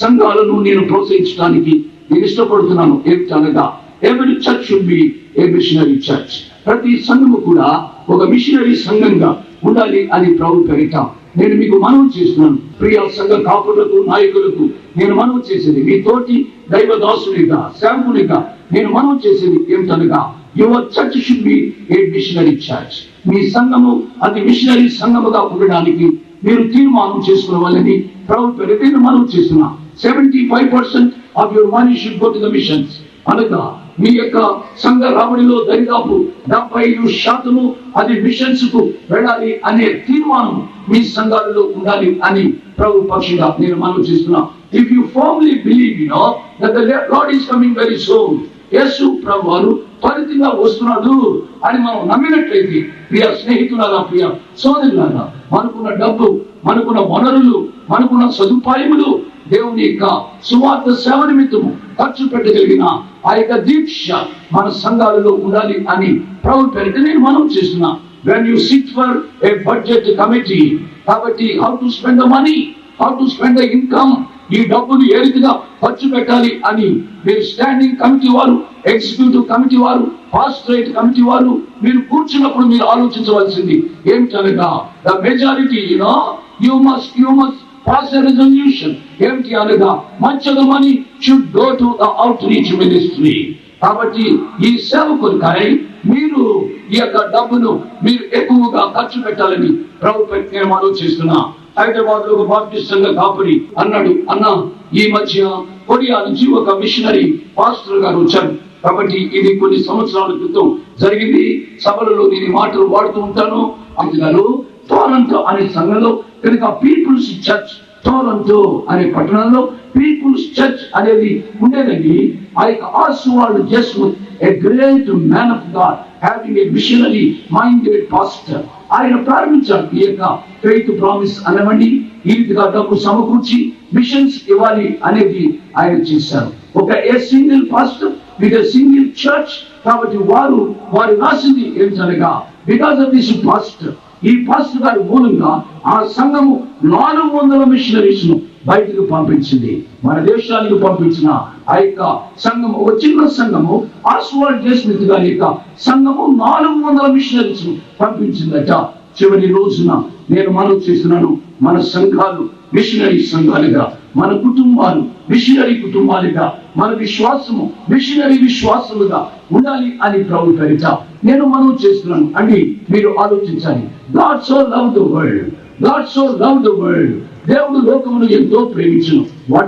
సంఘాలను నేను ప్రోత్సహించడానికి నేను ఇష్టపడుతున్నాను. ఏమిటనగా every church should be a missionary church. ప్రతి సంఘము కూడా ఒక మిషనరీ సంఘంగా ఉండాలి అని ప్రభు పేరిట నేను మీకు మనవి చేస్తున్నాను. ప్రియ సంఘ కాపులకు, నాయకులకు నేను మనవి చేసేది, మీ తోటి దైవదాసునిగా, సేవకునిగా నేను మనవి చేసేది ఏమిటనగా your church should be a missionary church. మీ సంఘము అది మిషనరీ సంఘముగా ఉండడానికి మీరు తీర్మానం చేసుకోవాలని ప్రభు పేరిట నేను మనవి చేస్తున్నా. 75% of your money should go to the machines. అనగా మీ యొక్క సంఘ రాబడిలో దరిదాపు 75% అది మిషన్స్ కు వెళ్ళాలి అనే తీర్మానం మీ సంఘాలలో ఉండాలి అని ప్రభు పక్షంగా నేను మనవి చేస్తున్నా. If you firmly believe that the Lord is coming very soon, యేసు ప్రభు వారు త్వరితంగా వస్తున్నాడు అని మనం నమ్మినట్లయితే, ప్రియ స్నేహితులారా, ప్రియ సోదరులారా, మనకున్న డబ్బు, మనకున్న వనరులు, మనకున్న సదుపాయములు దేవుని యొక్క సువార్త సేవ నిమిత్తము ఖర్చు పెట్టగలిగిన ఆ యొక్క దీక్ష మన సంఘాలలో ఉండాలి అని ప్రభు పేరిట నేను మనవి చేస్తున్నా. when you sit for a budget committee, కాబట్టి how to spend the money, how to spend the income, ఈ డబ్బులు ఏ రీతిగా ఖర్చు పెట్టాలి అని మీరు స్టాండింగ్ కమిటీ వారు, ఎగ్జిక్యూటివ్ కమిటీ వారు, పాస్టరేట్ కమిటీ వారు మీరు కూర్చున్నప్పుడు మీరు ఆలోచించవలసింది ఏమిటనగా the majority you must pass a resolution. ఏమిటి అనగా much of the money should go to the outreach ministry. కాబట్టి ఈ సేవకులకై మీరు ఈ యొక్క డబ్బును మీరు ఎక్కువగా ఖర్చు పెట్టాలని ప్రభు నేను ఆలోచిస్తున్నా. హైదరాబాద్ లో ఒక బాప్టిస్ట్ సంఘ కాపురి అన్నాడు, అన్న ఈ మధ్య కొరియా నుంచి ఒక మిషనరీ పాస్టర్ గారు వచ్చారు. కాబట్టి ఇది కొన్ని సంవత్సరాల క్రితం జరిగింది. సభలలో నేను మాటలు వాడుతూ ఉంటాను. అందులో టొరంటో అనే సంఘంలో కనుక పీపుల్స్ చర్చ్, టొరంటో అనే పట్టణంలో పీపుల్స్ చర్చ్ అనేది ఉండేదండి. ఆ యొక్క Oswald జస్ముత్, a great man of God, having a missionary minded pastor, ఆయన ప్రారంభించారు ఈ యొక్క ఫెయిత్ ప్రామిస్ అనవండి. ఈ రీతిగా డబ్బు సమకూర్చి మిషన్స్ ఇవ్వాలి అనేది ఆయన చేశారు. ఒక a single pastor with a single church. కాబట్టి వారు రాసింది ఏమిటనగా బికాస్ ఆఫ్ దిస్ పాస్టర్, ఈ పాస్టర్ గారి మూలంగా ఆ సంఘము 400 మిషనరీస్ ను బయటకు పంపించింది. మన దేశానికి పంపించిన ఆ యొక్క సంఘము, ఒక చిన్న సంఘము, ఆస్వాల్డ్ జస్మిత్ గారి యొక్క సంఘము 400 మిషనరీస్ ను పంపించిందట. చివరి రోజున నేను మనవి చేస్తున్నాను, మన సంఘాలు మిషనరీ సంఘాలుగా, మన కుటుంబాలు మిషనరీ కుటుంబాలుగా, మన విశ్వాసము మిషనరీ విశ్వాసముగా ఉండాలి అని ప్రభు పేరిట నేను మనవి చేస్తున్నాను. అండి మీరు ఆలోచించాలి. God so loved the world, God so loved the world. దేవుడు లోకమును ఎంతో ప్రేమించును. వాటి